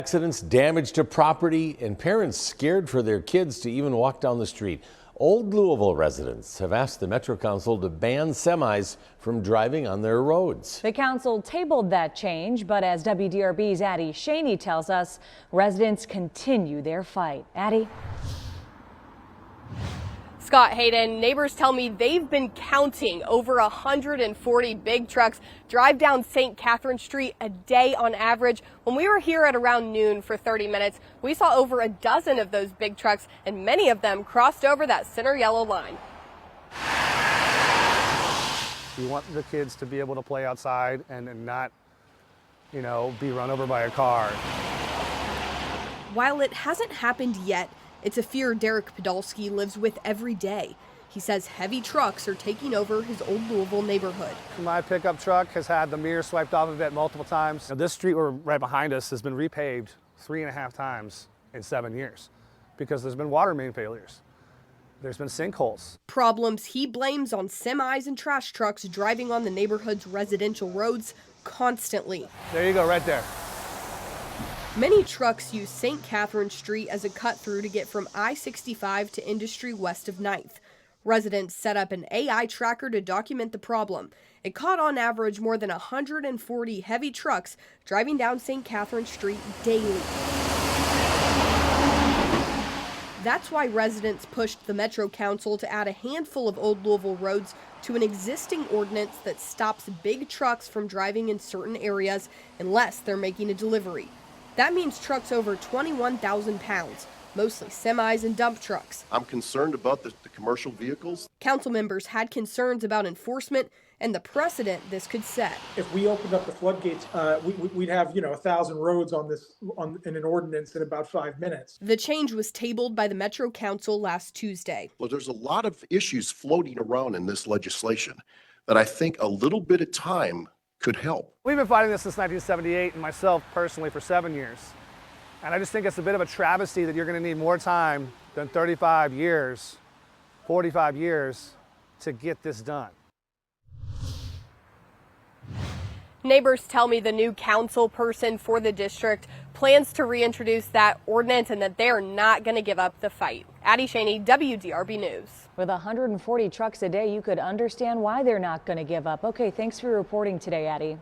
Accidents, damage to property, and parents scared for their kids to even walk down the street. Old Louisville residents have asked the Metro Council to ban semis from driving on their roads. The council tabled that change, but as WDRB's Addie Shaney tells us, residents continue their fight. Addie? Scott Hayden, neighbors tell me they've been counting over 140 big trucks drive down St. Catherine Street a day on average. When we were here at around noon for 30 minutes, we saw over a dozen of those big trucks, and many of them crossed over that center yellow line. We want the kids to be able to play outside and not, be run over by a car. While it hasn't happened yet, it's a fear Derek Podolsky lives with every day. He says heavy trucks are taking over his old Louisville neighborhood. My pickup truck has had the mirror swiped off of it multiple times. This street right behind us has been repaved 3.5 times in 7 years because there's been water main failures. There's been sinkholes. Problems he blames on semis and trash trucks driving on the neighborhood's residential roads constantly. There you go, right there. Many trucks use St. Catherine Street as a cut-through to get from I-65 to Industry west of 9th. Residents set up an AI tracker to document the problem. It caught on average more than 140 heavy trucks driving down St. Catherine Street daily. That's why residents pushed the Metro Council to add a handful of old Louisville roads to an existing ordinance that stops big trucks from driving in certain areas unless they're making a delivery. That means trucks over 21,000 pounds, mostly semis and dump trucks. I'm concerned about the commercial vehicles. Council members had concerns about enforcement and the precedent this could set. If we opened up the floodgates, we'd have 1,000 roads in an ordinance in about 5 minutes. The change was tabled by the Metro Council last Tuesday. Well, there's a lot of issues floating around in this legislation that I think a little bit of time could help. We've been fighting this since 1978, and myself personally for 7 years. And I just think it's a bit of a travesty that you're going to need more time than 35 years, 45 years to get this done. Neighbors tell me the new council person for the district plans to reintroduce that ordinance and that they're not going to give up the fight. Addie Shaney, WDRB News. With 140 trucks a day, you could understand why they're not going to give up. Okay, thanks for reporting today, Addie.